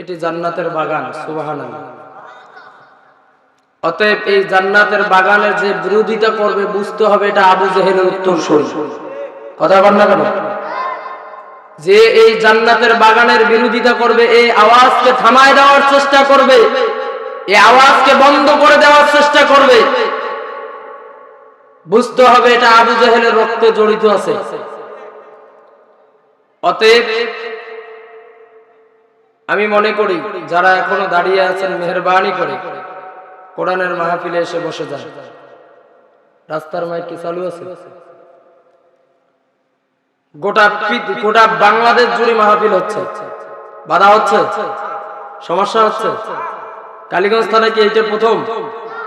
এটি জান্নাতের বাগান। সুবহানাল্লাহ। অতএব এই জান্নাতের বাগানের যে বিরোধিতা করবে বুঝতে হবে এটা আবু জেহেলের উত্তরসূরি। কথা বল না কেন? যে এই জান্নাতের বাগানের বিরোধিতা করবে, এই আওয়াজকে থামায় দেওয়ার চেষ্টা করবে, এই আওয়াজকে বন্ধ করে দেওয়ার চেষ্টা করবে, বুঝতে হবে এটা আবু জেহেলের রক্তে জড়িত আছে। অতএব আমি মনে করি যারা এখনো দাঁড়িয়ে আছেন মেহেরবানি করে কোরআনের মাহফিলে এসে বসে যান। রাস্তার মাইক কি চালু আছে? গোটা বাংলাদেশ জুড়ে মাহফিল হচ্ছে, বাধা হচ্ছে, সমস্যা হচ্ছে। কালীগঞ্জ থানায় কি এইটা প্রথম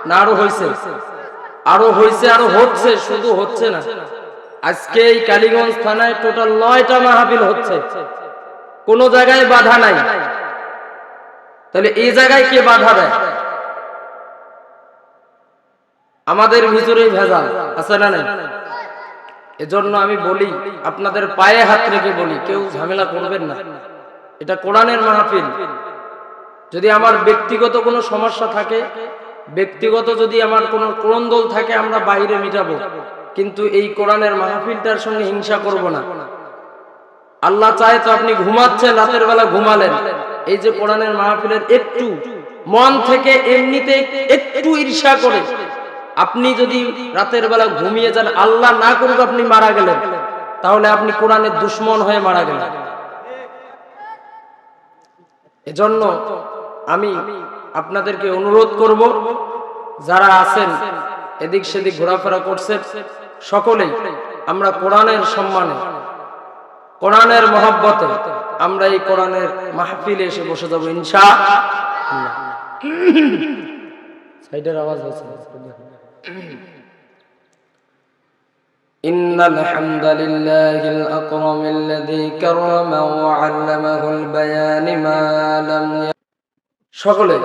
না আরো হয়েছে? আরো হয়েছে, আরো হচ্ছে, শুধু হচ্ছে না। আজকে এই কালীগঞ্জ থানায় টোটাল 9টা মাহফিল হচ্ছে, কোন জায়গায় বাধা নাই। তাহলে এই জায়গায় কে বাধা দেয়? আমাদের ভিতরেই ভেজাল আছে না নাই? এজন্য আমি বলি, আপনাদের পায়ে হাত রেখে বলি, কেউ ঝামেলা করবেন না। এটা কোরআনের মাহফিল। যদি আমার ব্যক্তিগত কোনো সমস্যা থাকে, ব্যক্তিগত যদি আমার কোনো কোন্দল থাকে, আমরা বাইরে মিটাবো, কিন্তু এই কোরআনের মাহফিলটার সঙ্গে হিংসা করব না। আল্লাহ চায় তো আপনি ঘুমাচ্ছেন, রাতের বেলা ঘুমালেন, এই যে কোরআনের মাহফিলের একটু মন থেকে এমনিতে একটু ঈর্ষা করে আপনি যদি রাতের বেলা ঘুমিয়ে যান, আল্লাহ না করুক আপনি মারা গেলেন, তাহলে আপনি কোরআনের দুশমন হয়ে মারা গেলেন। এজন্য আমি আপনাদেরকে অনুরোধ করব, যারা আছেন এদিক সেদিক ঘোরাফেরা করছেন, সকলেই আমরা কোরআনের সম্মানে, কোরআনের মহব্বতে আমরা এই কোরআনের মাহফিলে এসে বসে যাব ইনশাআল্লাহ। সাইডের আওয়াজ হচ্ছে। ইন্নাল হামদালিল্লাহিল আকরামিল্লাযী কাররামা ওয়া 'আল্লামাহুল বায়ানি মা লাম। সকলে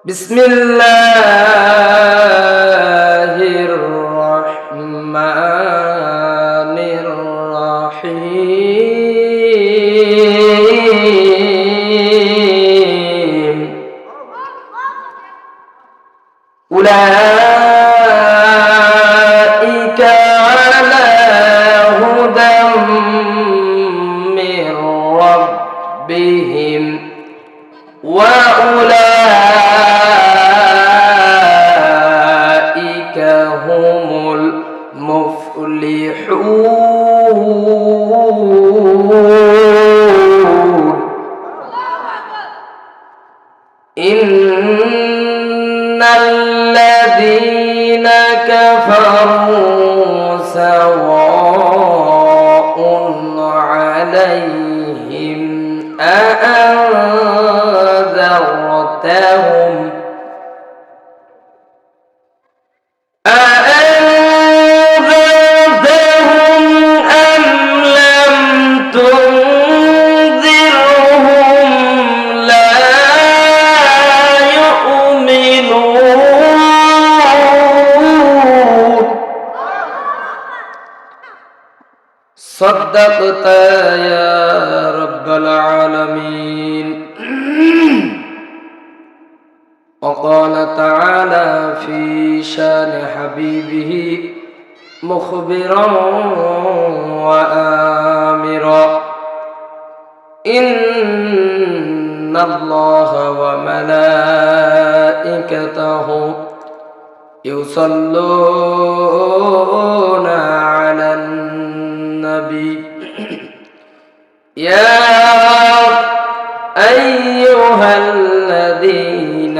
বিসমিল্লাহির রাহমানির রাহিম। উলাইকা আলা হুদাম মির রাব্বিহিম ওয়া উলাইকা হুমুল মুফলিহুন। ইন্নাল্লাযীনা কাফারু সাওয়াউন আলাইহিম أأنذرتهم أم لم تنذرهم لا يؤمنون. صدقت يا رب العالمين. وقال تعالى في شان حبيبه مخبرا وآمرا إن الله وملائكته يصلون على النبي يا أيها الذين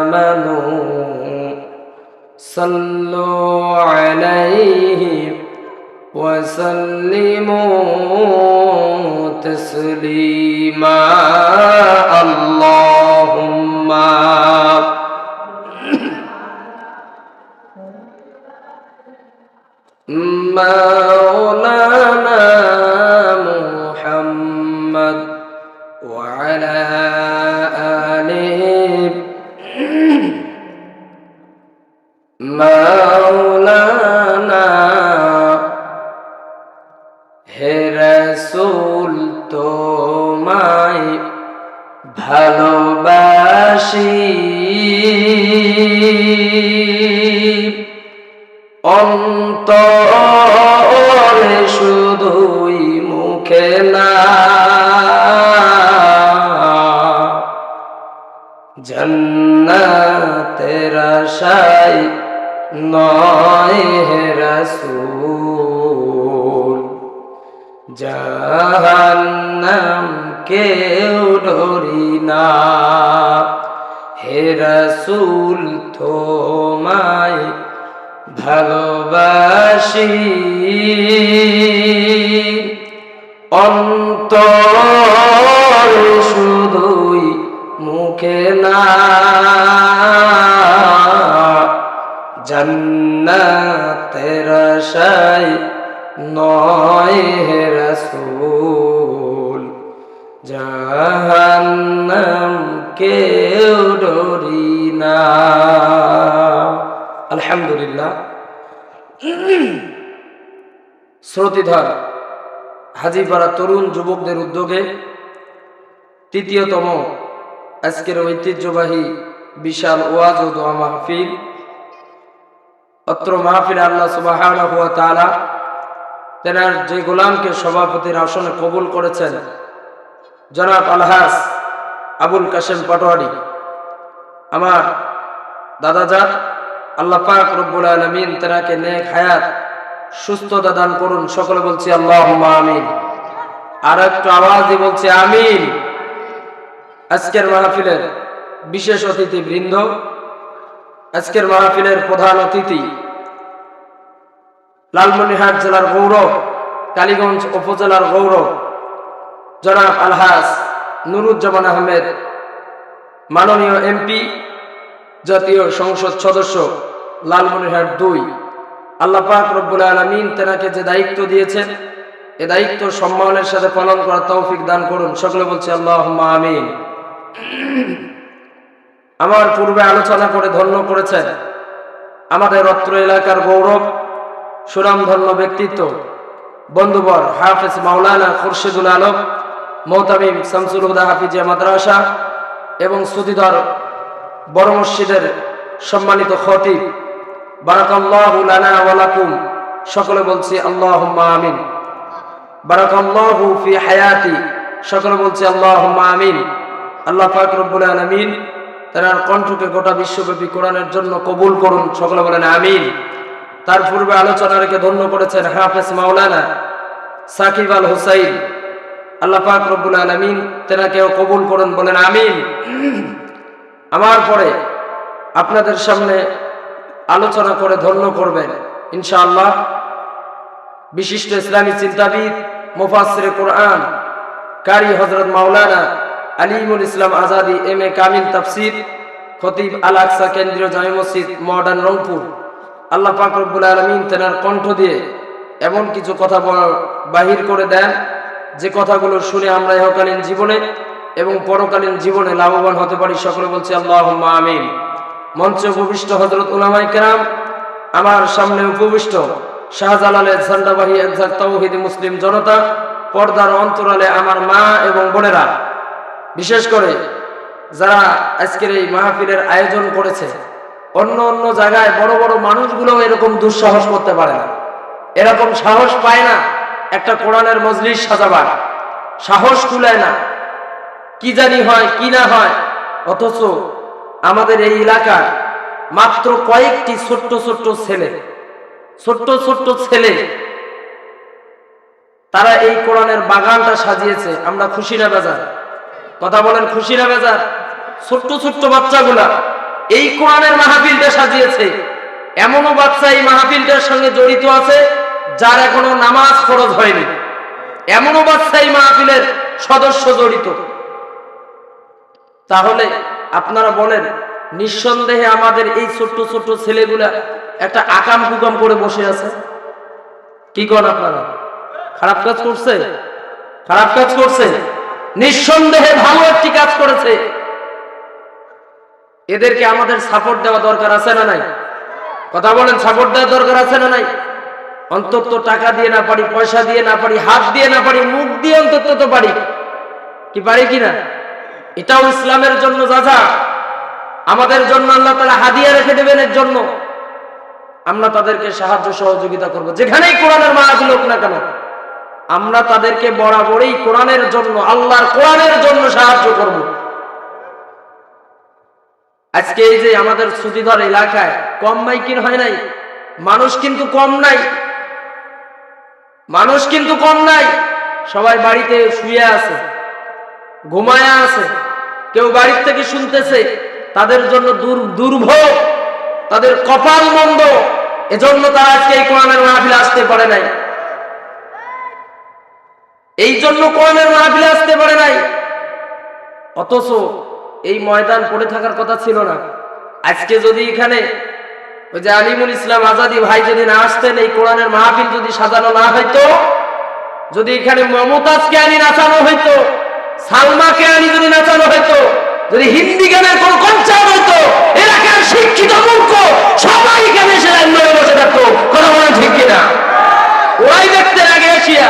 آمنوا صلوا عليه وسلموا تسليما. اللهم مولانا محمد وعلى آله مولانا হে রাসূল তোমায় ভালোবাসি অন্তরে শুধুই মুখে না জান্নাতের আশায় নয় হে রাসূল জাহান্নাম কেউ ডরি না হে রাসূল তোমায় ভালোবাসি অন্তর শুধুই মুখে না জান্নাতের আশায় নয় হে রাসূল জাহান্নাম কেউ ডরি না। আলহামদুলিল্লাহ। শ্রোতিধর হাজীপাড়া তরুণ যুবকদের উদ্যোগে তৃতীয়তম আজকের ঐতিহ্যবাহী বিশাল ওয়াজ ও দোয়া মাহফিল। অত্র মাহফিলে আল্লাহ সুবহানাহু ওয়া তাআলা তেনার যে গোলামকে সভাপতির আসনে কবুল করেছেন জনাব আলহাজ আবুল কাশেম পাটোয়ারি, আমার দাদাজান, আল্লাহ পাক রব্বুল আলামিন তেনাকে নেক হায়াত সুস্থতা দান করুন। সকলে বলছি আল্লাহুম্মা আমিন। আর একটু আওয়াজে বলছি আমিন। আজকের মাহফিলের বিশেষ অতিথি বৃন্দ, আজকের মাহফিলের প্রধান অতিথি লালমনিরহাট জেলার গৌরব, কালীগঞ্জ উপজেলার গৌরব জনাব আলহাজ নুরুজ্জামান আহমেদ, মাননীয় এমপি, জাতীয় সংসদ সদস্য লালমনিরহাট 2। আল্লাহ পাক রব্বুল আলামিন তেনাকে যে দায়িত্ব দিয়েছেন এ দায়িত্ব সম্মানের সাথে পালন করার তৌফিক দান করুন। সকলে বলছি আল্লাহুম্মা আমিন। আমার পূর্বে আলোচনা করে ধন্য করেছেন আমাদের অত্র এলাকার গৌরব, সুনামধন্য ব্যক্তিত্ব, বন্ধুবর হাফেজ মাওলানা খুরশিদুল আলম মোহতামিম শামসুল হুদা হাফিজিয়া মাদ্রাসা এবং সুদীধর বড় মসজিদের সম্মানিত খতিব, বারাকাল্লাহু লানা ওয়া লাকুম। সকলে বলছি আল্লাহুম্মা আমিন। বারাকাল্লাহু ফি হায়াতি। সকলে বলছি আল্লাহুম্মা আমিন। আল্লাহ পাক রব্বুল আলামিন তার কণ্ঠকে গোটা বিশ্বব্যাপী কোরআনের জন্য কবুল করুন। সকলে বলেন আমিন। তার পূর্বে আলোচনা রেখে ধন্য করেছেন হাফেজ মাওলানা সাকিব আল হুসাইন। আল্লাহ পাক রব্বুল আলামিন তেনাকেও কবুল করুন, বলেন আমিন। আমার পরে আপনাদের সামনে আলোচনা করে ধন্য করবেন ইনশাআল্লাহ বিশিষ্ট ইসলামী চিন্তাবিদ, মুফাসসিরে কোরআন, কারি হযরত মাওলানা আলিমুল ইসলাম আজাদি, এম.এ কামিল তাফসীর, খতিব আল আকসা কেন্দ্রীয় জামে মসজিদ, মডার্ন রংপুর। আল্লাহ পাক রব্বুল আলামিন তেনার কণ্ঠ দিয়ে এমন কিছু কথা বাহির করে দেন যে কথাগুলো শুনে আমরা ইহকালীন জীবনে এবং পরকালীন জীবনে লাভবান হতে পারি। সকলে বলছি আল্লাহুম্মা আমিন। মঞ্চে উপবিষ্ট হযরত উলামায়ে কেরাম, আমার সামনে উপবিষ্ট শাহজালালের ঝান্ডাবাহী একঝাঁক তাওহীদি মুসলিম জনতা, পর্দার অন্তরালে আমার মা এবং বোনেরা, বিশেষ করে যারা আজকের এই মাহফিলের আয়োজন করেছে। অন্য অন্য জায়গায় বড় বড় মানুষগুলো এরকম দুঃসাহস করতে পারে না, এরকম সাহস পায় না একটা কোরআনের মজলিস সাজাবার, সাহস কুলায় না, কি জানি হয় কি না হয়। অথচ আমাদের এই এলাকার মাত্র কয়েকটি ছোট্ট ছোট্ট ছেলে তারা এই কোরআনের বাগানটা সাজিয়েছে। আমরা খুশি না বেজার? কথা বলেন, খুশি না বেজার? ছোট্ট বাচ্চাগুলা এই কোরআনের মাহফিলটা সাজিয়েছে। এমনও বাচ্চা এই মাহফিলটার সঙ্গে জড়িত আছে যার এখনো নামাজ ফরজ হয়নি, এমনও বাচ্চা এই মাহফিলের সদস্য জড়িত। তাহলে আপনারা বলেন, নিঃসন্দেহে আমাদের এই ছোট্ট ছেলেগুলা একটা আকাম কুকাম করে বসে আছে। কি করেন আপনারা? খারাপ কাজ করছে? খারাপ কাজ করছে? নিঃসন্দেহে ভালো একটি কাজ করেছে। এদেরকে আমাদের সাপোর্ট দেওয়া দরকার আছে না নাই? কথা বলেন, সাপোর্ট দেওয়া দরকার আছে না নাই? অন্তত টাকা দিয়ে না পারি, পয়সা দিয়ে না পারি, হাত দিয়ে না পারি, মুখ দিয়ে অন্তত তো পারি। কি পারি কিনা? এটাও ইসলামের জন্য যা আমাদের জন্য আল্লাহ তাআলা হাদিয়া রেখে দেবেন, এর জন্য আমরা তাদেরকে সাহায্য সহযোগিতা করব। যেখানেই কোরআনের মাহফিল হোক না কেন, আমরা তাদেরকে বরাবরই কোরআনের জন্য, আল্লাহর কোরআনের জন্য সাহায্য করব। আজকে এই যে আমাদের সুতিধর এলাকায় কম মাইকিন হয় নাই, মানুষ কিন্তু কম নাই, মানুষ কিন্তু কম নাই। সবাই বাড়িতে শুয়ে আছে, ঘুমায়া আছে, কেউ বাড়ির থেকে শুনতেছে। তাদের জন্য দুর্ভোগ, তাদের কপাল মন্দ, এজন্য তারা আজকে এই কোরআনের মাহফিলে আসতে পারে নাই, এই জন্য কোরআনের মাহফিলে আসতে পারে নাই। অথচ এই ময়দান পড়ে থাকার কথা ছিল না। আজকে যদি এখানে ওই যে আলিমুল ইসলাম আজাদি ভাই যদি না আসতেন, এই কোরআনের মাহফিল যদি সাজানো না হইতো, যদি এখানে মমতাজকে আনি নাচানো হইতো, সালমাকে আনি যদি নাচানো হইতো, যদি হিন্দি গানের কোন কনসার্ট হইতো, এলাকার শিক্ষিত মূর্খ সবাই এখানে এসে লাইন ধরে বসে থাকতো। কথা বলেন ঠিক কিনা? ওরাই দেখতেন আগে এসিয়া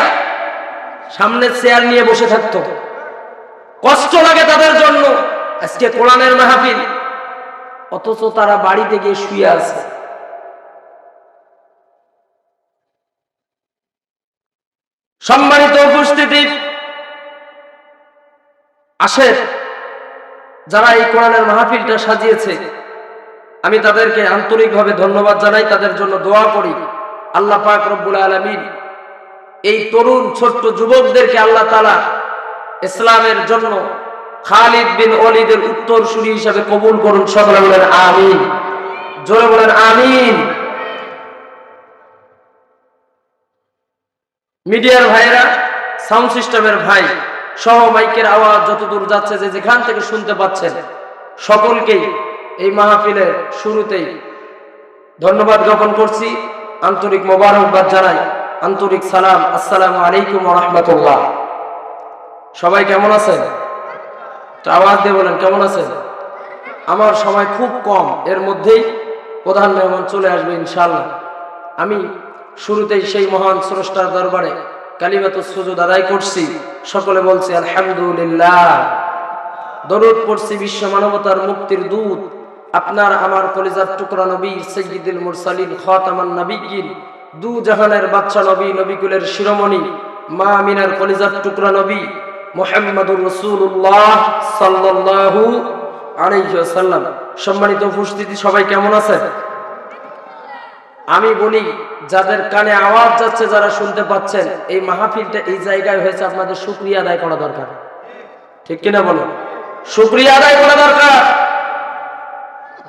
সামনে চেয়ার নিয়ে বসে থাকতো, কষ্ট লাগে তাদের জন্য। আজকে কোরআনের মাহফিল, অথচ তারা বাড়িতে গিয়ে শুয়ে আছে। সম্মানিত উপস্থিতি, আসেন, যারা এই কোরআনের মাহফিলটা সাজিয়েছে আমি তাদেরকে আন্তরিকভাবে ধন্যবাদ জানাই, তাদের জন্য দোয়া করি। আল্লাহ পাক রব্বুল আলামিন এই তরুণ ছোট্ট যুবকদেরকে আল্লাহ তাআলা ইসলামের জন্য খালিদ বিন ওয়ালিদের উত্তরসূরি হিসেবে কবুল করুন। সকলে বলেন আমিন, জোরে বলেন আমিন। মিডিয়ার ভাইরা, সাউন্ড সিস্টেমের ভাই সহ মাইকের আওয়াজ যতদূর যাচ্ছে, যে যেখান থেকে শুনতে পাচ্ছেন, সকলকেই এই মাহফিলের শুরুতেই ধন্যবাদ জ্ঞাপন করছি, আন্তরিক মোবারকবাদ জানাই, আন্তরিক সালাম। আসসালামু আলাইকুম ওয়া রাহমাতুল্লাহ। সবাই কেমন আছেন? আওয়াজ দিয়ে বলেন কেমন আছেন? আমার সময় খুব কম, এর মধ্যেই প্রধান মেহমান চলে আসবে ইনশাআল্লাহ। আমি শুরুতেই সেই মহান স্রষ্টার দরবারে কালিমাতুস সুজুদ আদায় করছি, সকলে বলছি আলহামদুলিল্লাহ। দরুদ পড়ছি বিশ্ব মানবতার মুক্তির দূত, আপনার আমার কলিজার টুকরা নবী সাইয়্যিদুল মুরসালিন খাতামান নবিয়্যিন, দু জাহানের বাদশা নবী, নবীকুলের শিরোমণি, মা আমিনার কলিজার টুকরা নবী মুহাম্মদুর রাসূলুল্লাহ সাল্লাল্লাহু আলাইহি ওয়াসাল্লাম। সম্মানিত উপস্থিতি, সবাই কেমন আছেন? আমি বলি, যাদের কানে আওয়াজ যাচ্ছে, যারা শুনতে পাচ্ছেন, এই মাহফিলটা এই জায়গায় হয়েছে, আপনাদের শুকরিয়া আদায় করা দরকার। ঠিক কিনা বলো? শুকরিয়া আদায় করা দরকার।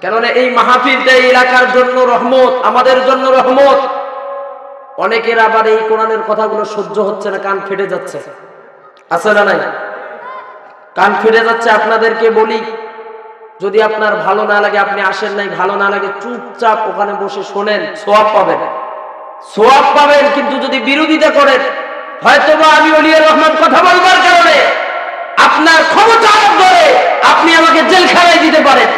কেননা এই মাহফিলটা এই এলাকার জন্য রহমত, আমাদের জন্য রহমত। অনেকের আবার এই কোরআনের কথাগুলো সহ্য হচ্ছে না, কান ফেটে যাচ্ছে, আছে না নাই? কান ফেটে যাচ্ছে। আপনাদেরকে বলি, যদি আপনার ভালো না লাগে আপনি আসেন নাই, ভালো না লাগে চুপচাপ ওখানে বসে শোনেন, সওয়াব পাবেন, সওয়াব পাবেন। কিন্তু যদি বিরোধিতা করেন, হয়তোবা আমি ওলিয়ার রহমান কথা বলবার কারণে আপনার ক্ষমতার ধরে আপনি আমাকে জেলখানায় দিতে পারেন,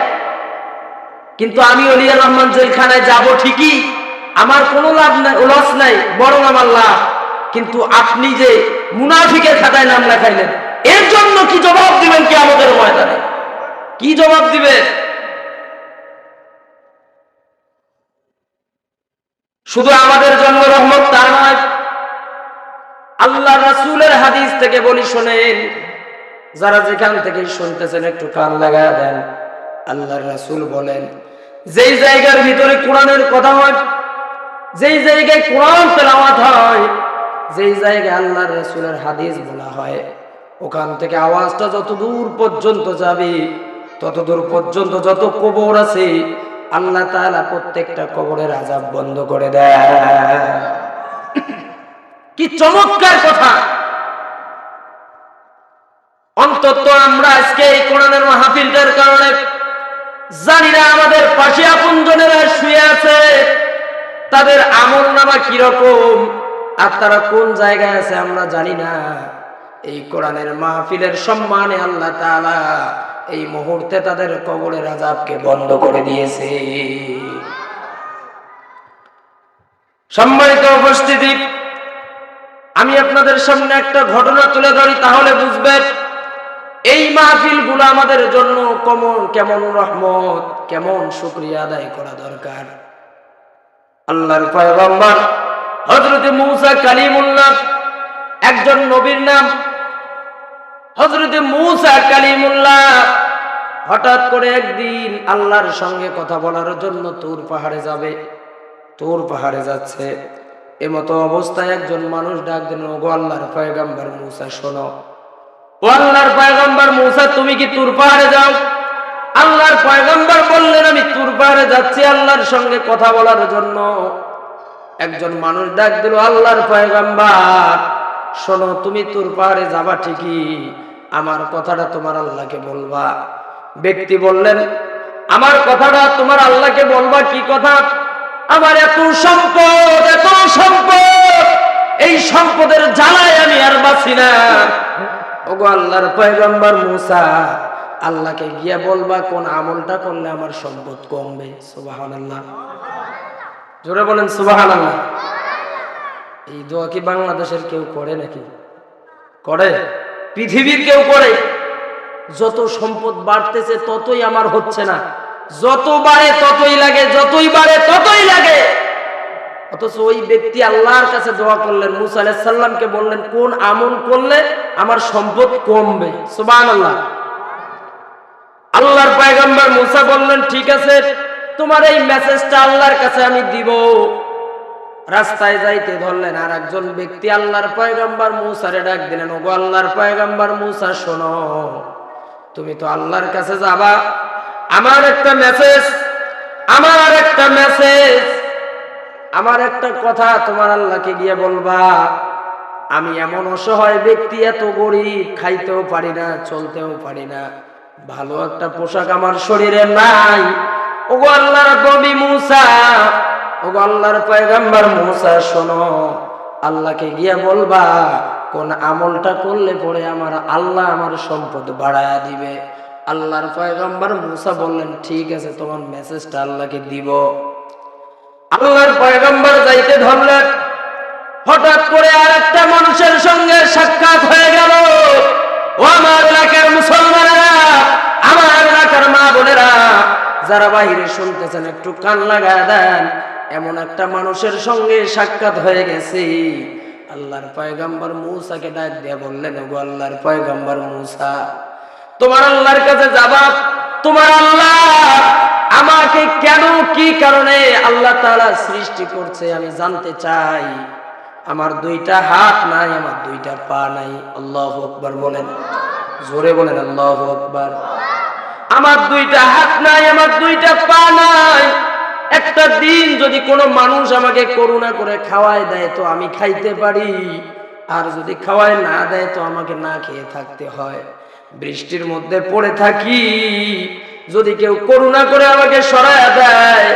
কিন্তু আমি ওলিয়ার রহমান জেলখানায় যাব ঠিকই, আমার কোনো লাভ নাই, লস নাই, বরং আমার লাভ। কিন্তু আপনি যে মুনাফিকের খাতায় নাম লেখাইলেন, এর জন্য কি জবাব দিবেন কিয়ামতের ময়দানে? কি জবাব দিবেন? শুধু আমাদের জন্য রহমত তা নয়, আল্লাহ রাসূলের হাদিস থেকে বলি শোনেন, যারা যেখান থেকে শুনতেছেন একটু কান লাগায়া দেন। আল্লাহর রাসূল বলেন, যেই জায়গার ভিতরে কোরআনের কথা হয়, যেই জায়গায় কোরআন তেলাওয়াত হয়, যেই জায়গায় আল্লাহর রাসূলের হাদিস বলা হয়, ওখান থেকে আওয়াজটা যত দূর পর্যন্ত যাবে, ততদূর পর্যন্ত যত কবর আছে, আল্লাহ তাআলা প্রত্যেকটা কবরের আযাব বন্ধ করে দেয়। কি চমৎকার কথা! অন্তত আমরা আজকে এই কোরআনের মাহফিলটার কারণে জানি না আমাদের পাশে আপনজনেরা শুয়ে আছে, তাদের আমলনামা কি রকম, আর তারা কোন জায়গায় আছে আমরা জানি না। এই কোরআনের মাহফিলের সম্মানে আল্লাহ তাআলা এই মুহূর্তে তাদের কবরের আযাবকে বন্ধ করে দিয়েছে। সম্মানিত উপস্থিতি, আমি আপনাদের সামনে একটা ঘটনা তুলে ধরি, তাহলে বুঝবেন এই মাহফিলগুলো আমাদের জন্য কেমন রহমত, কেমন শুকরিয়া আদায় করা দরকার। আল্লাহর পয়গম্বর হযরত মূসা কালিমুল্লাহ, একজন নবীর নাম হযরত মূসা কালিমুল্লাহ, হঠাৎ করে একদিন আল্লাহর সঙ্গে কথা বলার জন্য তুর পাহাড়ে যাবে। তুর পাহাড়ে যাচ্ছে, এমতো অবস্থায় একজন মানুষ ডাক দিল, ওগো আল্লাহর পয়গম্বর মূসা শোনো। ও আল্লাহর পয়গম্বর মূসা, তুমি কি তুর পাহাড়ে যাও? আল্লাহর পয়গম্বর বললেন, আমি তুর পাহাড়ে যাচ্ছি আল্লাহর সঙ্গে কথা বলার জন্য। একজন মানুষ ডাক দিল, আল্লাহর পয়গম্বর শোনো, তুমি তুর পাহাড়ে যাবা ঠিকই, আমার কথাটা তোমার আল্লাহকে বলবা। ব্যক্তি বললেন, আমার কথাটা তোমার আল্লাহকে বলবা? কি কথা? আমার এত সম্পদ, এত সম্পদ, এই সম্পদের জ্বালায় আমি আর বাঁচি না। ওগো আল্লাহর পয়গম্বর মূসা, আল্লাহকে গিয়ে বলবা কোন আমলটা করলে আমার সম্পদ কমবে। সুবহানাল্লাহ, জোরে বলেন সুবহানাল্লাহ। এই দোয়া কি বাংলাদেশের কেউ করে নাকি? করে? পৃথিবীর কেউ করে? যত সম্পদ বাড়তেছে ততই আমার হচ্ছে না, যত বাড়ে ততই লাগে, যতই বাড়ে ততই লাগে। অথচ ওই ব্যক্তি আল্লাহর কাছে দোয়া করলেন, মূসা আলাইহিস সালামকে বললেন কোন আমল করলে আমার সম্পদ কমবে। সুবহানাল্লাহ। আল্লাহর পয়গম্বর মূসা বললেন, ঠিক আছে, তোমার এই মেসেজটা আল্লাহর কাছে আমি দিব। রাস্তায় যাইতে ধরলেন, আর একজন ব্যক্তি আল্লাহর পয়গম্বর মূসারে ডাক দিলেন, ওগো আল্লাহর পয়গম্বর মূসা শোনো, তুমি তো আল্লাহর কাছে যাবা, আমার একটা মেসেজ, আমার একটা কথা তোমার আল্লাহকে গিয়ে বলবা। আমি এমন অসহায় ব্যক্তি, এত গরিব, খাইতেও পারি না, চলতেও পারি না, ভালো একটা পোশাক আমার শরীরে নাই। ওগো আল্লাহর নবী মূসা, ওগো আল্লাহর পয়গম্বর মূসা শোনো, আল্লাহকে গিয়ে বলবা কোন আমলটা করলে পরে আমার আল্লাহ আমার সম্পদ বাড়ায়া দিবে। আল্লাহর পয়গম্বর মূসা বললেন, ঠিক আছে, তোমার মেসেজটা আল্লাহকে দিব। আল্লাহর পয়গম্বর যাইতে ধরলেন, হঠাৎ করে আর একটা মানুষের সঙ্গে সাক্ষাৎ হয়ে গেল। ও আমার এলাকার মুসলমানেরা, আমার এলাকার মা বোনেরা, যারা বাহিরে শুনতেছেন একটু কান লাগায় দেন, এমন একটা মানুষের সঙ্গে সাক্ষাৎ হয়ে গেছে। আল্লাহর পয়গম্বর মূসাকে ডাক দিয়ে বললেন, ওগো আল্লাহর পয়গম্বর মূসা, তোমার আল্লাহর কাছে যাবা, তোমার আল্লাহ আমাকে কেন, কি কারণে আল্লাহ তাআলা সৃষ্টি করছে আমি জানতে চাই। আমার দুইটা হাত নাই, আমার দুইটা পা নাই। আল্লাহু আকবার বলেন, জোরে বলেন আল্লাহু আকবার। আমার দুইটা হাত নাই, আমার দুইটা পা নাই। একটা দিন যদি কোনো মানুষ আমাকে করুণা করে খাওয়ায় দেয় তো আমি খাইতে পারি, আর যদি খাওয়ায় না দেয় তো আমাকে না খেয়ে থাকতে হয়। বৃষ্টির মধ্যে পড়ে থাকি, যদি কেউ করুণা করে আমাকে সরায়া দেয়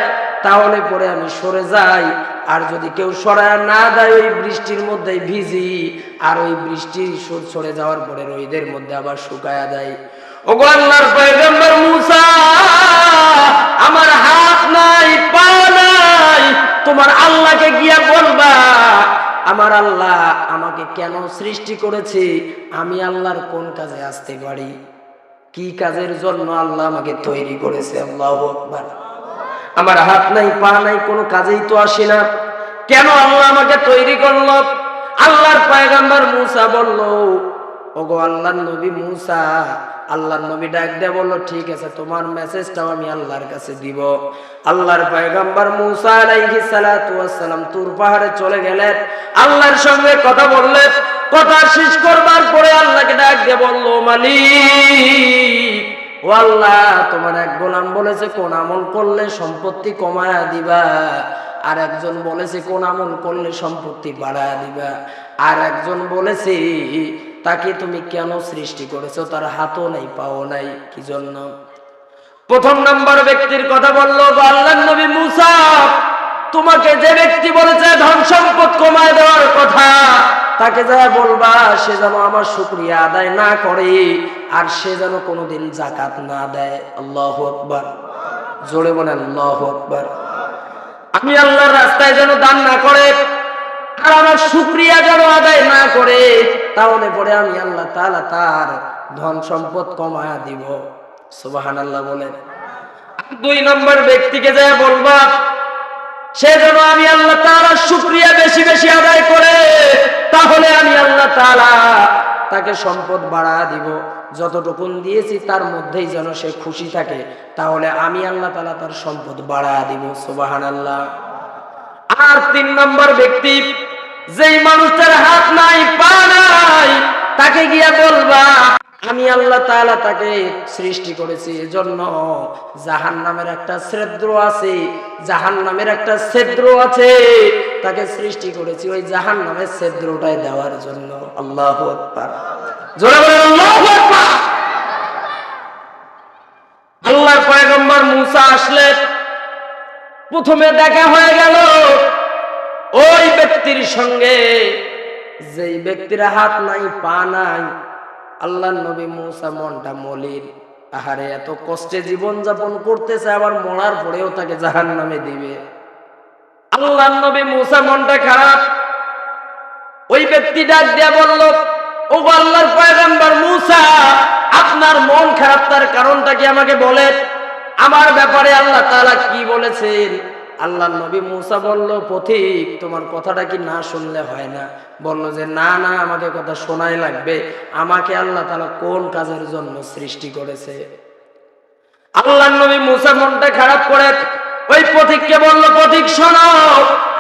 তাহলে পরে আমি সরে যাই, আর যদি কেউ সরায়া না দেয় ওই বৃষ্টির মধ্যে ভিজি, আর ওই বৃষ্টি সরে যাওয়ার পরে রোদের মধ্যে আবার শুকায়া দেয়। ওগো আল্লাহর পয়গম্বর মূসা, আমার হাত নাই, পা নাই, তোমার আল্লাহকে গিয়া বলবা আমার আল্লাহ আমাকে কেন সৃষ্টি করেছে, আমি আল্লাহর কোন কাজে আসতে পারি, কি কাজের জন্য আল্লাহ আমাকে তৈরি করেছে। আল্লাহু আকবার। আমার হাত নাই, পা নাই, কোনো কাজেই তো আসে না, কেন আল্লাহ আমাকে তৈরি করলো? আল্লাহর পয়গম্বর মূসা বলল, ওগো আল্লাহর নবী মূসা, আল্লাহর নবী ডাক দিয়ে বলল, ঠিক আছে, তোমার মেসেজটাও আমি আল্লাহর কাছে দিব। আল্লাহর পয়গম্বর মূসা আলাইহিস সালাতু ওয়াস সালাম তুর পাহাড়ে চলে গেলেন, আল্লাহর সঙ্গে কথা বললেন। কথা শেষ করবার পরে আল্লাহকে ডাক দিয়ে বলল, মালিক, ও আল্লাহ, তোমার এক গোলাম বলেছে কোন আমল করলে সম্পত্তি কমায়া দিবা, আর একজন বলেছে কোন আমল করলে সম্পত্তি বাড়ায়া দিবা, আর একজন বলেছে তাকে তুমি কেন সৃষ্টি করেছো, তার হাতও নাই, পাও নাই, কি জন্য? প্রথম নাম্বার ব্যক্তির কথা বললো, আল্লাহর নবী মূসা, তোমাকে যে ব্যক্তি বলেছে ধন সম্পদ কমায় দেওয়ার কথা, তাকে যা বলবা সে যেন আমার শুকরিয়া আদায় না করে, আর সে যেন কোনোদিন যাকাত না দেয়। আল্লাহু আকবার, জোরে বলেন আল্লাহু আকবার। আমি আল্লাহর রাস্তায় যেন দান না করে, আর আমার শুকরিয়া যেন আদায় না করে, তাহলে পরে আমি আল্লাহ তাআলা তার ধন সম্পদ কমায়া দিব। সুবহানাল্লাহ বলেন। 2 নম্বর ব্যক্তিকে যা বলবা সে যেন আমি আল্লাহ তাআলার শুকরিয়া বেশি বেশি আদায় করে, তাহলে আমি আল্লাহ তাআলা তাকে সম্পদ বাড়ায়া দিব। যতটুকুন দিয়েছি তার মধ্যেই যেন সে খুশি থাকে, তাহলে আমি আল্লাহ তাআলা তার সম্পদ বাড়ায়া দিব। সুবহানাল্লাহ। আর 3 নম্বর ব্যক্তি, যেই মানুষটার হাত নাই পা নাই, তাকে গিয়া বলবা আমি আল্লাহ তাআলা তাকে সৃষ্টি করেছি, এজন্য জাহান্নামের একটা ছিদ্র আছে, জাহান্নামের একটা ছিদ্র আছে, তাকে সৃষ্টি করেছি ওই জাহান্নামের ছিদ্রটাই দেওয়ার জন্য। আল্লাহু আকবার। জোরে বলেন আল্লাহু আকবার। আল্লাহর পয়গম্বর মুসা আসলেন, প্রথমে দেখা হয়ে গেল ওই ব্যক্তির সঙ্গে যেই ব্যক্তির হাত নাই পা নাই। আল্লাহর নবী মুসা মনটা মলিন, আহারে এত কষ্টে জীবন যাপন করতেছে, আবার মরার পরেও তাকে জাহান্নামে দিবে। আল্লাহর নবী মুসা মনটা খারাপ। ওই ব্যক্তি ডাক দিয়া বলল, ও আল্লাহর পয়গম্বর মুসা, আপনার মন খারাপ তার কারণটা কি আমাকে বলেন, আমার ব্যাপারে আল্লাহ তাআলা কি বলেছেন? আল্লাহর নবী মুসা বলল, পথিক তোমার কথাটা কি না শুনলে হয় না? বলল যে না না, আমাকে কথা শোনাই লাগবে। আমাকে আল্লাহ তাআলা কোন কাজের জন্য সৃষ্টি করেছে? আল্লাহর নবী মুসা মনটা খারাপ করে ওই পথিককে বলল, পথিক শোনো,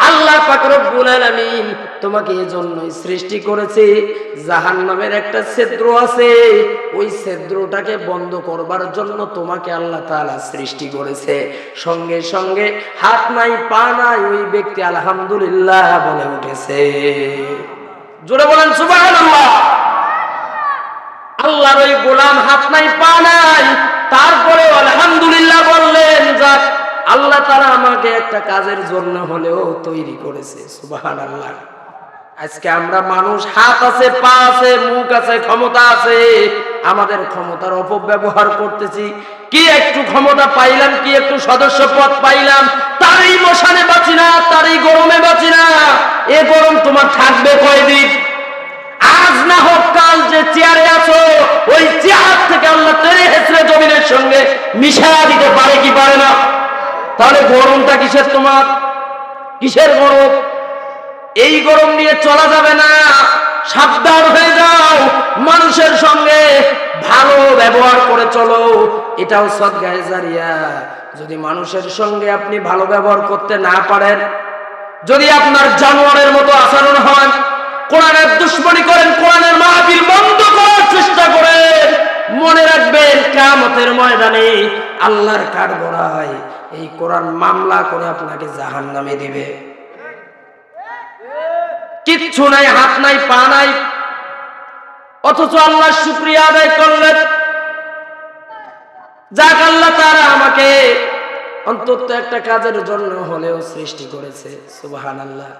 আল্লাহ পাক রব্বুল আলামিন তোমাকে এজন্যই সৃষ্টি করেছে, জাহান্নামের একটা ছিদ্র আছে, ওই ছিদ্রটাকে বন্ধ করবার জন্য তোমাকে আল্লাহ তাআলা সৃষ্টি করেছে। সঙ্গে সঙ্গে হাত নাই পা নাই ওই ব্যক্তি আলহামদুলিল্লাহ বলে উঠেছে। জোরে বলেন সুবহানাল্লাহ। আল্লাহর ওই গোলাম হাত নাই পা নাই, তারপরে আলহামদুলিল্লাহ বললেন, যাক আল্লাহ তাআলা আমাকে একটা কাজের জন্য হলেও তৈরি করেছে। সুবহানাল্লাহ। আজকে আমরা মানুষ, হাত আছে পা আছে মুখ আছে ক্ষমতা আছে, আমাদের ক্ষমতার অপব্যবহার করতেছি। কি একটু ক্ষমতা পাইলাম, কি একটু সদস্য পদ পাইলাম, তারই মশানে বাঁচি না, তারই গরমে বাঁচি না। এ গরম তোমার থাকবে কয়দিন? আজ না হোক কাল যে চেয়ারে আছো, ওই চেয়ার থেকে আল্লাহ টেনে হেঁচড়ে জমিনের সঙ্গে মিশায়া দিতে পারে কি পারে না? তাহলে গরমটা কিসের তোমার? কিসের গরম? এই গরম নিয়ে চলা যাবে না। সাবধান হয়ে যাও, মানুষের সঙ্গে ভালো ব্যবহার করে চলো, এটাও সদকায়ে জারিয়া। যদি মানুষের সঙ্গে আপনি ভালো ব্যবহার করতে না পারেন, যদি আপনার জানোয়ারের মতো আচরণ হয়, কোরআনের দুশমনি করেন, কোরআনের মাহফিল বন্ধ করার চেষ্টা করেন, মনে রাখবেন কিয়ামতের ময়দানে আল্লাহর কাঠগড়ায় এই কোরআন মামলা করে আপনাকে জাহান্নামে দিবে। কিচ্ছু নাই, হাত নাই পা নাই, অথচ আল্লাহর শুকরিয়া আদায় করলেন। যাক আল্লাহ তাআলা আমাকে অন্তত একটা কাজের জন্য হলেও সৃষ্টি করেছে। সুবহানাল্লাহ।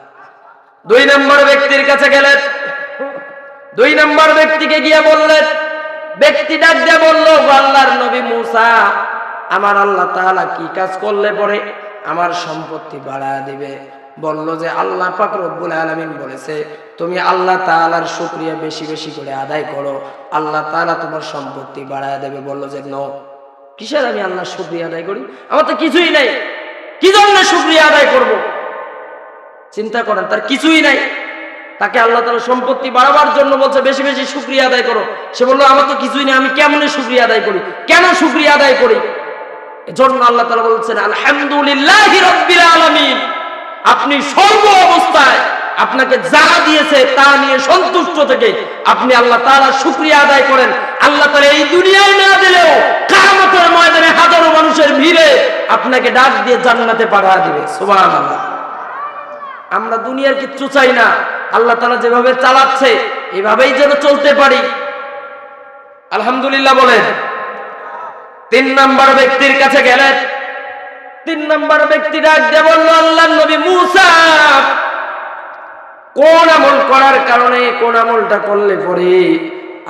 2 নম্বর ব্যক্তির কাছে গেলেন, 2 নম্বর ব্যক্তিকে গিয়ে বললেন, ব্যক্তি ডাক দিয়ে বলল, আল্লাহর নবী মুসা, আমার আল্লাহ তাআলা কি কাজ করলে পরে আমার সম্পত্তি বাড়ায় দিবে? বলল যে আল্লাহ পাক রব্বুল আলামিন বলেছে তুমি আল্লাহ তাআলার শুকরিয়া বেশি বেশি করে আদায় করো, আল্লাহ তাআলা তোমার সম্পত্তি বাড়ায় দেবে। বলল যে নো, কিসের আমি আল্লাহর শুকরিয়া আদায় করি? আমার তো কিছুই নাই, কি জন্য শুকরিয়া আদায় করব? চিন্তা করেন, তার কিছুই নাই, তাকে আল্লাহ তাআলা সম্পত্তি বাড়াবার জন্য বলছে বেশি বেশি শুকরিয়া আদায় করো। সে বলল আমার তো কিছুই নেই, আমি কেমনে শুকরিয়া আদায় করি? কেন শুকরিয়া আদায় করি? এজন্য আল্লাহ তাআলা বলছেন আলহামদুলিল্লাহি রাব্বিল আলামিন। আপনি সর্ব অবস্থায় আপনাকে যা দিয়েছে তা নিয়ে সন্তুষ্ট থেকে আপনি আল্লাহ তাআলার শুকরিয়া আদায় করেন। আল্লাহ তাআলা এই দুনিয়ায় না দিলেও কিয়ামতের ময়দানে হাজারো মানুষের ভিড়ে আপনাকে ডাক দিয়ে জান্নাতে পাঠিয়ে দিবে। সুবহানাল্লাহ। আমরা দুনিয়ার কিচ্ছু চাই না, আল্লাহ তাআলা যেভাবে চালাচ্ছে এভাবেই যেন চলতে পারি। আলহামদুলিল্লাহ বলেন। 3 নম্বর ব্যক্তির কাছে গেলেন, 3 নম্বর ব্যক্তি ডাক দিয়ে বলল, আল্লাহর নবী মুসা, কোন আমল করার কারণে, কোন আমলটা করলে পরে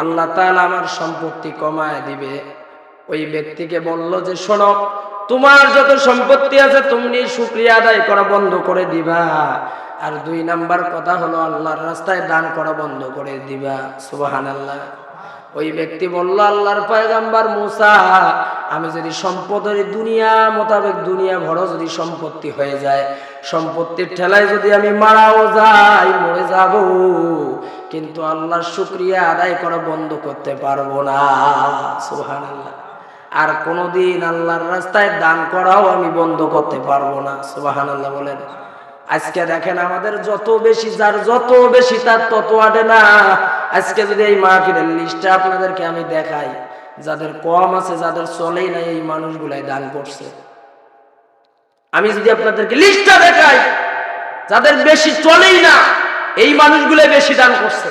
আল্লাহ তাআলা আমার সম্পত্তি কমায় দিবে? ওই ব্যক্তিকে বলল যে শোনো, তোমার যত সম্পত্তি আছে তুমি শুকরিয়া আদায় করা বন্ধ করে দিবা, আর 2 নাম্বার কথা হলো আল্লাহর রাস্তায় দান করা বন্ধ করে দিবা। সুবহানাল্লাহ। ওই ব্যক্তি বলল, আল্লাহর পয়গম্বর মুসা, আমি যদি সম্পদের দুনিয়া মোতাবেক দুনিয়া ভরা যদি সম্পত্তি হয়ে যায়, সম্পত্তির ঠেলায় যদি আমি মারাও যাই, মরে যাব, কিন্তু আল্লাহর শুকরিয়া আদায় করা বন্ধ করতে পারবো না। সুবহানাল্লাহ। আর কোনোদিন আল্লাহর রাস্তায় দান করাও আমি বন্ধ করতে পারবো না। সুবহানাল্লাহ বলেন। আজকে দেখেন আমাদের যত বেশি, যার যত বেশি তার তত আটে না। আজকে যদি এই মাহফিলের লিস্টটা আপনাদেরকে আমি দেখাই, যাদের কম আছে, যাদের চলেই নাই, এই মানুষগুলাই দান করছে। আমি যদি আপনাদেরকে লিস্টটা দেখাই, যাদের বেশি চলেই না, এই মানুষগুলাই বেশি দান করছে,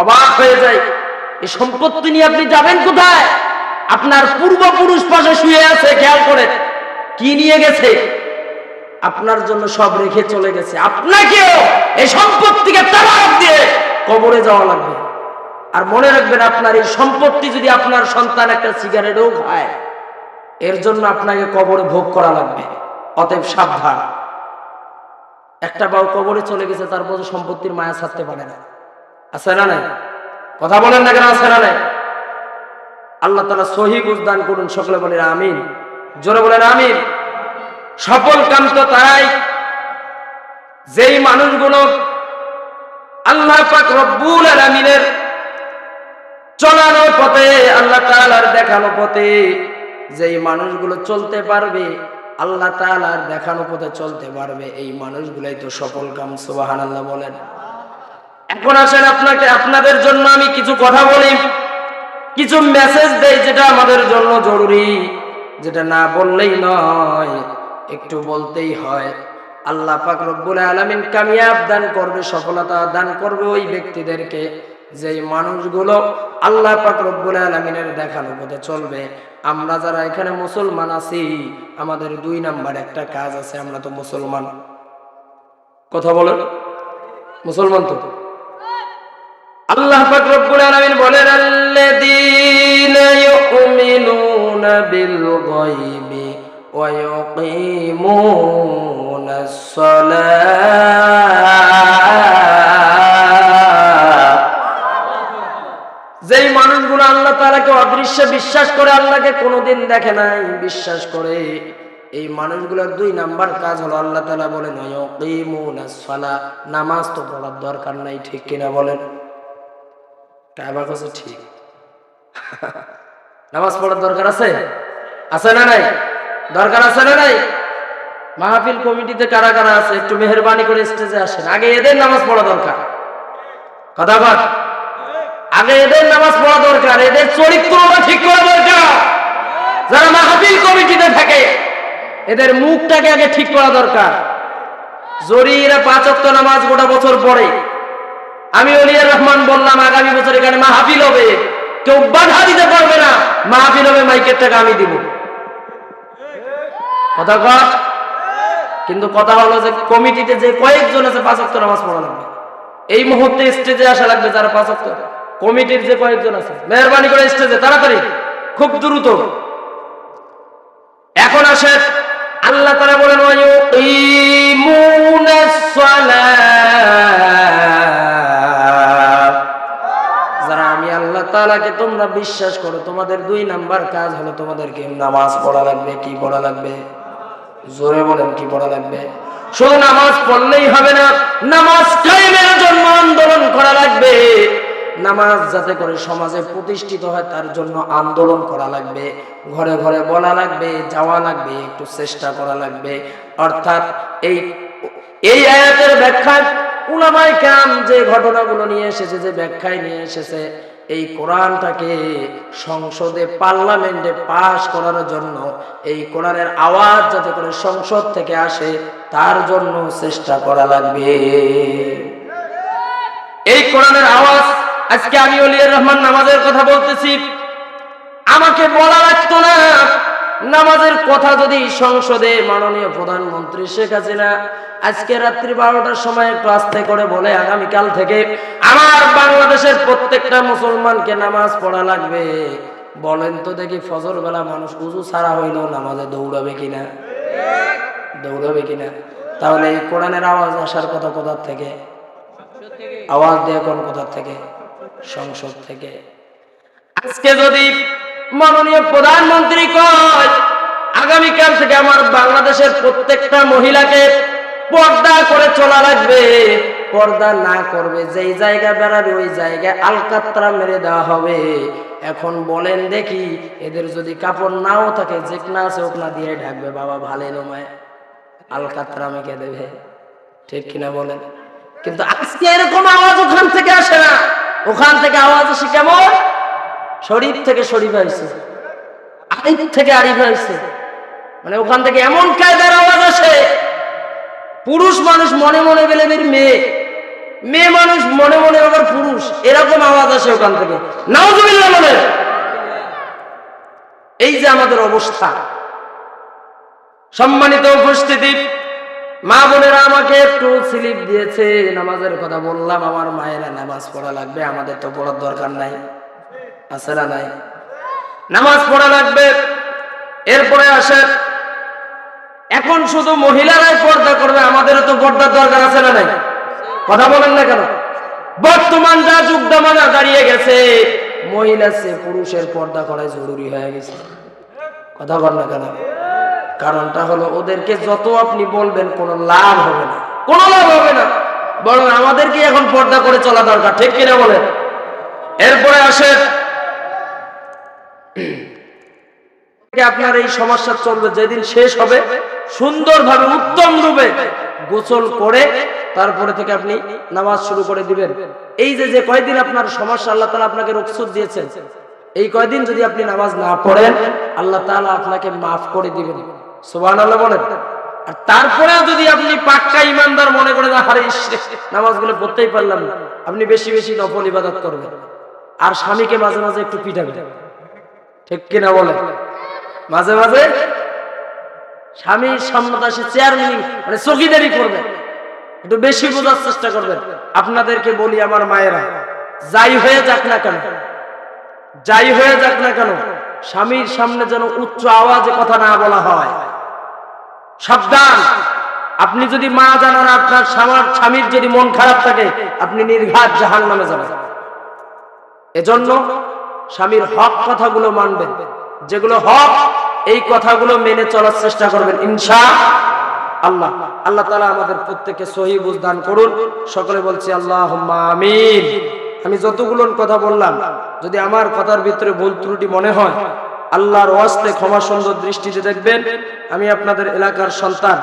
অবাক হয়ে যায়। এই সম্পত্তি নিয়ে আপনি যাবেন কোথায়? আপনার পূর্বপুরুষ পাশে শুয়ে আছে, খেয়াল করে কি নিয়ে গেছে? আপনার জন্য সব রেখে চলে গেছে। আপনাকেও এই সম্পত্তিকে তালাক দিয়ে কবরে যাওয়া লাগবে। আর মনে রাখবেন, আপনার এই সম্পত্তি যদি আপনার সন্তান একটা সিগারেটও খায়, এর জন্য আপনাকে কবরে ভোগ করা লাগবে। অতএব সাবধান। একটা বাউ কবরে চলে গেছে, তারপর সম্পত্তির মায়া ছাড়তে পারে না। আছে না নাই? কথা বলেন না কেন? আছে না নাই? আল্লাহ তাআলা সহিহ বুঝ দান করুন। সকলে বলেন আমিন। জোরে বলেন আমিন। সফল কাম তো তারাই, যেই মানুষগুলো আল্লাহ পাক রব্বুল আলামিনের চলানো পথে, আল্লাহ তাআলার দেখানো পথে যেই মানুষগুলো চলতে পারবে, আল্লাহ তাআলার দেখানো পথে চলতে পারবে, এই মানুষগুলাই তো সফল কাম। সুবহানাল্লাহ বলেন। এখন আসেন, আপনাদের জন্য আমি কিছু কথা বলি, কিছু মেসেজ দেই, যেটা আমাদের জন্য জরুরি, যেটা না বললেই নয়, একটু বলতেই হয়। আল্লাহ পাক রব্বুল আলামিন কামিয়াব দান করবে, সফলতা দান করবে ওই ব্যক্তিদেরকে, যেই মানুষগুলো আল্লাহ পাক রব্বুল আলামিনের দেখানো পথে চলবে। আমরা যারা এখানে মুসলমান আছি, আমাদের 2 নাম্বার একটা কাজ আছে। আমরা তো মুসলমান, কথা বলেন, মুসলমান তো। আল্লাহ পাক রব্বুল আলামিন বলেন, আল্লাযীনা ইউমিনুনা বিল গায়বি ওয়া ইয়াকিমুনাস সালাত। যেই মানুষগুলো আল্লাহ তাআলাকে অদৃশ্যে বিশ্বাস করে, আল্লাহকে কোনোদিন দেখে নাই, বিশ্বাস করে, এই মানুষগুলোর 2 নাম্বার কাজ হলো, আল্লাহ তাআলা বলেন ওয়া ইয়াকিমুনাস সালাত। নামাজ তো পড়ার দরকার নাই, ঠিক কিনা বলেন? কাবা কাছে ঠিক। নামাজ পড়ার দরকার আছে? আছে না নাই? দরকার আছে না নাই? মাহফিল কমিটিতে কারা কারা আছে, একটু মেহেরবানি করে স্টেজে আসেন। আগে এদের নামাজ পড়া দরকার। কথা বল। আগে এদের নামাজ পড়া দরকার, এদের চরিত্রটা ঠিক করা দরকার। যারা মাহফিল কমিটিতে থাকে, এদের মুখটাকে আগে ঠিক করা দরকার। জরিরা 5 ওয়াক্ত নামাজ গোটা বছর পড়ে। আমি ওলিয়ার রহমান বললাম, আগামী বছর এখানে মাহফিল হবে, কেউ বাধা দিতে পারবে না। মাহফিল হবে, মাইকের টাকা আমি দিব। কথা কর। কিন্তু কথা হলো যে কমিটিতে যে কয়েকজন আছে 5 ওয়াক্ত নামাজ পড়া লাগবে। এই মুহূর্তে স্টেজে আসা লাগবে যারা 5 ওয়াক্ত কমিটির যে কয়েকজন আছে, মেহরবানি করে স্টেজে তাড়াতাড়ি, খুব দ্রুত। এখন আসে, আল্লাহ তাআলা বলেন ওয়া ইউকিমুনাস সালাত। যারা আমি আল্লাহ তাআলাকে তোমরা বিশ্বাস করো, তোমাদের 2 নাম্বার কাজ হলো তোমাদেরকে নামাজ পড়া লাগবে। কি পড়া লাগবে? জোরে বলেন, কি পড়া লাগবে? শুধু নামাজ পড়লেই হবে না, নামাজ কায়েমের জন্য আন্দোলন করা লাগবে। নামাজ যাতে করে সমাজে প্রতিষ্ঠিত হয়, তার জন্য আন্দোলন করা লাগবে। ঘরে ঘরে বলা লাগবে, যাওয়া লাগবে, একটু চেষ্টা করা লাগবে। অর্থাৎ এই আয়াতের ব্যাখ্যায় উলামায়ে কেরাম যে ঘটনাগুলো নিয়ে এসেছে, যে ব্যাখ্যায় নিয়ে এসেছে, এই কোরআনটাকে সংসদে, পার্লামেন্টে পাস করার জন্য, এই কোরআনের আওয়াজ যাতে করে সংসদ থেকে আসে, তার জন্য চেষ্টা করা লাগবে। এই কোরআনের আওয়াজ, আজকে আমি ওলিয়ার রহমান নামাজের কথা বলতেছি, আমাকে বলা লাগতো না। নামাজের কথা যদি সংসদে মাননীয় প্রধানমন্ত্রী শেখ হাসিনা আজকে রাত্রি 12টার সময় একটু আস্তে করে বলে, আগামীকাল থেকে আমার বাংলাদেশের প্রত্যেকটা মুসলমানকে নামাজ পড়া লাগবে, বলেন তো দেখি ফজর বেলা মানুষ উযু ছাড়া হইলো নামাজে দৌড়াবে কিনা? দৌড়াবে কিনা? তাহলে এই কোরআনের আওয়াজ আসার কথা কোথা থেকে? আওয়াজ দেয় কোন কোথা থেকে? সংসদ থেকে। আজকে যদি মাননীয় প্রধানমন্ত্রী কয় আগামীকাল থেকে আমার বাংলাদেশের প্রত্যেকটা মহিলাকে পর্দা করে চলা লাগবে, পর্দা না করবে যেই জায়গায় বেড়াবে ওই জায়গায় আলকাতরা মেরে দেওয়া হবে। এখন বলেন দেখি, এদের যদি কাপড় নাও থাকে যেকনা আছে ওকনা দিয়ে ঢাকবে, বাবা ভালে নমায় আলকাতরা মেখে দেবে, ঠিক কিনা বলেন? কিন্তু আজকে এরকম আওয়াজ ওখান থেকে আসে না, ওখান থেকে আওয়াজ আসে কেমন? শরীফ থেকে শরীফ আইছে, আরিফ থেকে আরিফ আইছে, মানে ওখান থেকে এমন কায়দার আওয়াজ আসে, পুরুষ মানুষ মনে মনে বলে মেয়ে, মেয়ে মানুষ মনে মনে আবার পুরুষ, এরকম আওয়াজ আসে ওখান থেকে। নাউজুবিল্লাহ বলেন। এই যে আমাদের অবস্থা। সম্মানিত উপস্থিতি, মা বোনেরা আমাকে একটু স্লিপ দিয়েছে, নামাজের কথা বললাম, আমার মায়েরা নামাজ পড়া লাগবে, আমাদের তো পড়ার দরকার নাই, আছে না নাই? নামাজ পড়া লাগবে। এরপরে আসে এখন শুধু মহিলারাই পর্দা করবে, আমাদেরও তো পর্দার দরকার আছে না নাই? কথা বলেন না কেন? বর্তমান যা যুগ জামানা দাঁড়িয়ে গেছে, মহিলা সে পুরুষের পর্দা করা জরুরি হয়ে গেছে। কথা বলেন না কেন? কারণটা হলো ওদেরকে যত আপনি বলবেন কোনো লাভ হবে না, কোনো লাভ হবে না, বরং আমাদেরকে এখন পর্দা করে চলা দরকার, ঠিক কিনা বলেন? এরপরে আসে আপনার এই সমস্যা চলবে, যেদিন শেষ হবে সুন্দরভাবে উত্তম রূপে গোসল করে তারপরে থেকে আপনি নামাজ শুরু করে দিবেন। এই যে কয়দিন আপনার সমস্যা আল্লাহ তাআলা আপনাকে রুখসত দিয়েছেন, এই কয়দিন যদি আপনি নামাজ না পড়েন আল্লাহ তাআলা আপনাকে মাফ করে দিবেন। সুবহানাল্লাহ বলেন। আর তারপরেও যদি আপনি পাক্কা ইমানদার মনে করেন আরে নামাজগুলো পড়তেই পারলাম না, আপনি বেশি বেশি নফল ইবাদত করবেন আর স্বামীকে মাঝে মাঝে একটু পিটাবেন, ঠিক কিনা বলেন? মাঝে মাঝে স্বামীর সামনে এসে চেয়ারম্যান মানে চৌকিদারি করবেন, একটু বেশি বোঝার চেষ্টা করবেন। আপনাদেরকে বলি আমার মায়েরা, যাই হয়ে যাক না কেন, যাই হয়ে যাক না কেন, স্বামীর সামনে যেন উচ্চ আওয়াজে কথা না বলা হয়। সাবধান, আপনি যদি মা জানান আপনার স্বামীর যদি মন খারাপ থাকে আপনি নির্ঘাত জাহান্নামে যাবেন। এজন্য স্বামীর হক কথাগুলো মানবেন, যেগুলো হক এই কথাগুলো মেনে চলার চেষ্টা করবেন ইনশাআল্লাহ। আল্লাহ তাআলা আমাদের প্রত্যেককে সহিহ বুঝ দান করুন। সকলে বলছি আল্লাহুম্মা আমিন। আমি যতগুলো কথা বললাম যদি আমার কথার ভিতরে ভুল ত্রুটি মনে হয় আল্লাহর ওয়াস্তে ক্ষমা সুন্দর দৃষ্টিতে দেখবেন। আমি আপনাদের এলাকার সন্তান।